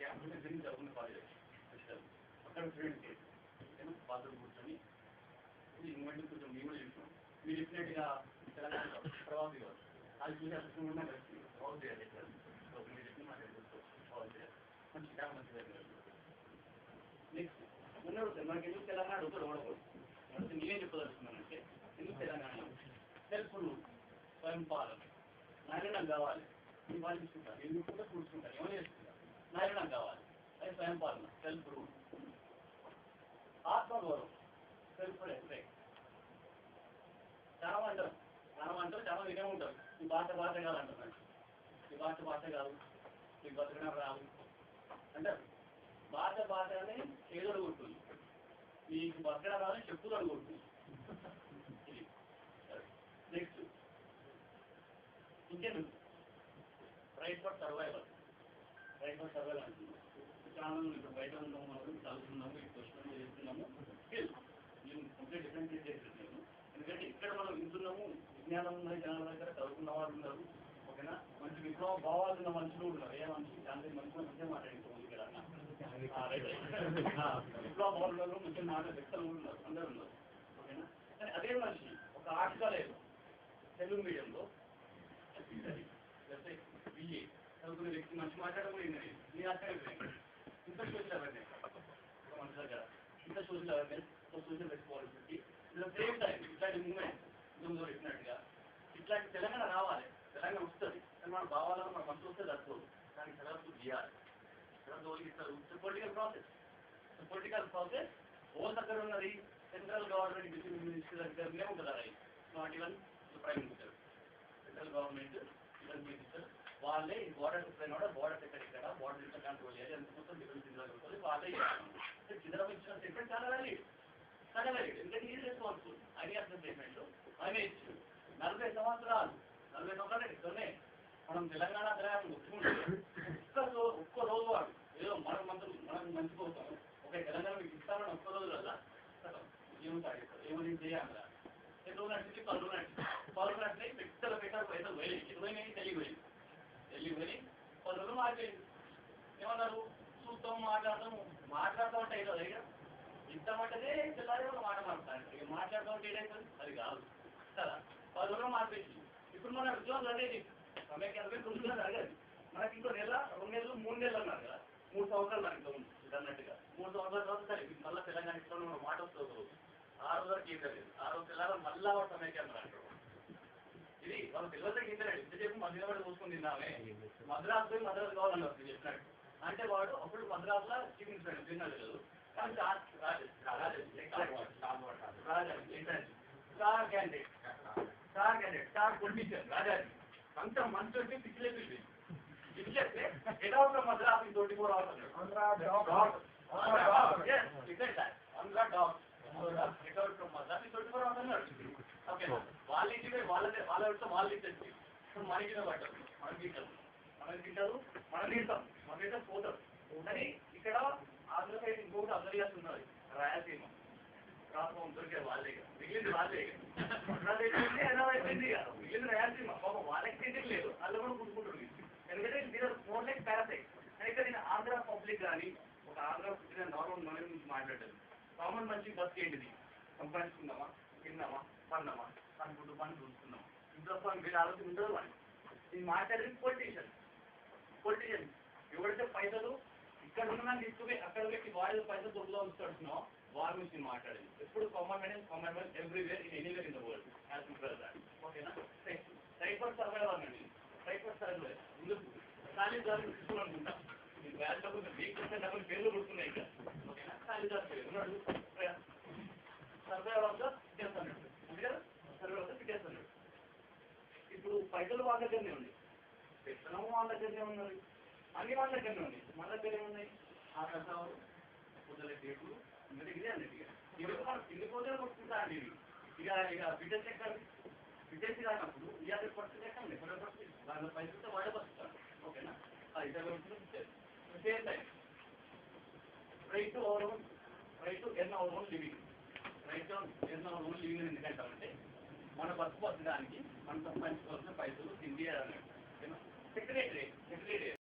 Campus గురించి చదువుకున్న college అక్కడ స్టూడెంట్కి బాత్రూమ్ కూర్చొని ఈ మూమెంట్ కొంచెం మేము కూడా చూసాం. మీరు డెఫినెట్గా తెలంగాణ ప్రభావితం కాదు అది చూసి అసలు బాగు చేయాలి మీరు చెప్పిన మాట బాగు చేయాలి మంచి మంచిగా. నెక్స్ట్ ఉన్నాడు సార్ మనకి ఎందుకు తెలంగాణ ఒకరు ఓడకూడదు అంటే నేనేం చెప్పదలుచుకున్నానంటే ఎందుకు తెలంగాణ సెల్ఫ్ రూల్ స్వయం పాలన నాయన నాకు కావాలి నేను వాళ్ళు తీసుకుంటాను ఎందుకు కూడా కూర్చుంటాను ఏమైనా చేసుకుంటాను నాయన నాకు కావాలి అది స్వయం పాలన సెల్ఫ్ రూల్. ఆత్మగౌరవం సెల్ఫ్ రెస్పెక్ట్. చాలా అంటారు చాలా వినే ఉంటారు ఈ భాష కాదు అంటున్నాడు ఈ భాష కాదు ఈ బతకడం రాదు అంటారు. భాషనే చేదోడు కొడుతుంది మీకు బతకడం రాదని చెప్పుదోడు కొడుతుంది. ఇది నెక్స్ట్ ఇంకేం రైట్ ఫర్ సర్వైవల్ అంటున్నాం. చాలా ఇప్పుడు బయట ఉన్నాము మనం చదువుతున్నాము ఈ క్వశ్చన్ చేస్తున్నాము స్కిల్ మేము కంప్లీట్ డిఫరెంట్ చేస్తున్నాము. ఎందుకంటే ఇక్కడ మనం వింటున్నాము విజ్ఞానం ఉన్నది జనాల దగ్గర చదువుకున్న వాళ్ళు ఉన్నారు ఓకేనా. మంచి విప్లవ భావాలు ఉన్న మనుషులు ఉన్నారు ఏ మనిషి దాని మనుషులు మంచిగా మాట్లాడుకోవాలి ఇక్కడ విప్లవ భావాలు మంచిగా మాట్లాడే వ్యక్తులు ఉన్నారు అందరూ ఉన్నారు ఓకేనా. కానీ అదే మనిషి ఒక ఆర్టికల్ తెలుగు మీడియంలో లేకపోతే బిఏ చదువుకునే వ్యక్తి మంచి మాట్లాడడం నీ ఆశ్చర్యం ఇంత సోషల్ అవేర్నెస్ ఒక మనిషి దగ్గర ఇంత social awareness social responsibility same time ఇట్లాంటి మూమెంట్ ముందు చెప్పినట్టుగా ఇట్లాంటి తెలంగాణ రావాలి తెలంగాణ వస్తుంది కానీ మన భావాలను మన మనసు వస్తే తక్కువ దానికి చదవద్దు చేయాలి చదవగలుగుతారు. పొలిటికల్ ప్రాసెస్ ఓ దగ్గర ఉన్నది సెంట్రల్ గవర్నమెంట్ డిప్యూటీ మినిస్టర్ దగ్గరనే ఉంటుంది అది not even prime minister central government minister వాళ్ళే బోర్డర్ బోర్డర్ ఇక్కడ బోర్డర్ ఇంటర్ కంట్రోల్ చేయాలి ఎంత మొత్తం డిఫరెన్స్ జిల్లాలు వాళ్ళే జిల్లా ఇచ్చిన స్టేట్మెంట్ చాలా వ్యాలిడ్ ఎందుకంటే ఇది రెస్పాన్సిబుల్ ఐడియా స్టేట్మెంట్ ఆమె 40 సంవత్సరాలు ఇక్కడనే మనం తెలంగాణ ఒప్పుకుంటే ఒక్క రోజు వాడు ఏదో మనం మంచిపోతాం ఒక తెలంగాణ మీకు ఇస్తామని ఒక్క రోజు వల్ల ఏముంటాడు ఏమని చేయాలి 2 రోజులు నడిచి 10 రోజులు నడిచి పెట్టారు పైసలు పోయి 20 తెలియపోయి 10 రోజులు మారిపోయింది. ఏమన్నారు చూస్తాం మాట్లాడతాం అంటే ఏదో దగ్గర ఇస్తామంటేనే తెల్లారి మాట మాట్లాడతారు ఇక మాట్లాడతాం అంటే ఏదైతుంది అది కాదు కదా. 10 రోజులు మారిపోయింది. ఇప్పుడు మన ఉద్యోగం అనేది సమయకి 2 అడగదు మనకి ఇంకో నెల 2 నెలలు 3 నెలలు అన్నారు కదా 3 సంవత్సరాలు నాకు ఇంత ఉంది అన్నట్టుగా 3 సంవత్సరాల తర్వాత సరే మళ్ళీ తెలంగాణ ఇష్టం మాట వస్తుంది 6 వరకు ఏం తెలియదు 6 తెల్లారి మళ్ళా వాడు సమయకి అన్నారు అంటారు. ఇది వాళ్ళ పిల్లలకి ఇంటర్నెట్ ఇంతసేపు మధ్యలో చూసుకుని తిన్నామే మద్రాసు కావాలన్నారు చెప్పినట్టు అంటే వాడు అప్పుడు మద్రాసులో చీఫ్ మినిస్టర్ తిన్నాడు లేదు కానీ స్టార్ పొలిటీషియన్ రాజాజీ అంత మంచి వచ్చి పిచ్చిలేస్తే ఎలా ఉంటాం మద్రాసు 24 hours అన్నాడు. ఓకే వాళ్ళ ఇంటికి వాళ్ళు ఇచ్చేసి మనకి పడ్డారు మనం తింటాం పోతారు. కానీ ఇక్కడ ఆంధ్ర సైడ్ ఇంకొకటి అబ్జర్వ్ చేస్తున్నారు రాయలసీమ రాష్ట్రం దొరికే వాళ్ళే మిగిలింది వాళ్ళే ఎలా అయిపోయింది మిగిలింది రాయలసీమ పాపం వాళ్ళకి తిండికి లేదు వాళ్ళు కూడా కూడుకుంటుంది ఎందుకంటే మీరు మోర్ లైక్ పారాసైట్. అయితే నేను ఆంధ్ర పబ్లిక్ కానీ ఒక ఆంధ్ర పుట్టిన నార్మల్ మన గురించి మాట్లాడాను కామన్ మంచి బస్సు ఏంటిది సంపాదించుకుందామా తిందామా పన్నామా అనుకుంటూ పని చూసుకుందామా ఇంట్లో మీరు ఆలోచన ఉండదు అని నేను మాట్లాడేది పొలిటీషియన్ ఎవరైతే పైసలు ఇక్కడ ఉన్న తీసుకుపోయి అక్కడ పెట్టి వాడి పైసలు దొరుకుతా ఉంచుతున్నావు వారి గురించి మాట్లాడేది ఎప్పుడు common man everywhere in anywhere in the world as prefer that ఓకేనా. రైట్ ఫర్ సర్వైవల్ అనండి రైట్ ఫర్ సర్వైవల్ ముందు ఖాళీ దారులు తీసుకోవాలనుకుంటా మీకు వ్యాల్యూ డబ్బులు మీకు డబ్బులు పేర్లు కొడుతున్నాయి ఇక్కడ ఓకేనా. ఖాళీ దారు ఉన్నాడు సర్వైవల్ ఆఫ్ ద ఫిటెస్ట్ అన్నట్టు అంతే కదా సర్వైవల్ ఆఫ్ ద ఫిటెస్ట్ అన్నట్టు. ఇప్పుడు పైసలు వాళ్ళ దగ్గరనే ఉంది పెత్తనము వాళ్ళ దగ్గరనే ఉన్నది అన్ని వాళ్ళ దగ్గరనే ఉంది మన దగ్గర ఏమున్నాయి ఆ కసాలు పొద్దుల టేపులు ఇంకా ఇదే అన్నట్టు ఇన్ని పోతే కొట్టుకుంటా అండి ఇక ఫిటెస్ట్ ఎక్కడ ఫిటెస్ట్ కానప్పుడు ఇవాళ పరిస్థితి ఎక్కడ ఎక్కడ పరిస్థితి దాని పైసలతో వాడే పరిస్థితి ఓకేనా. ఇద్దరు same time right to earn our own living ఎందుకంటామంటే మన బతుకు బతకడానికి మనం సంపాదించుకోవాల్సిన పైసలు తిండి అన్నట్టు ఓకేనా. సెక్రటరీ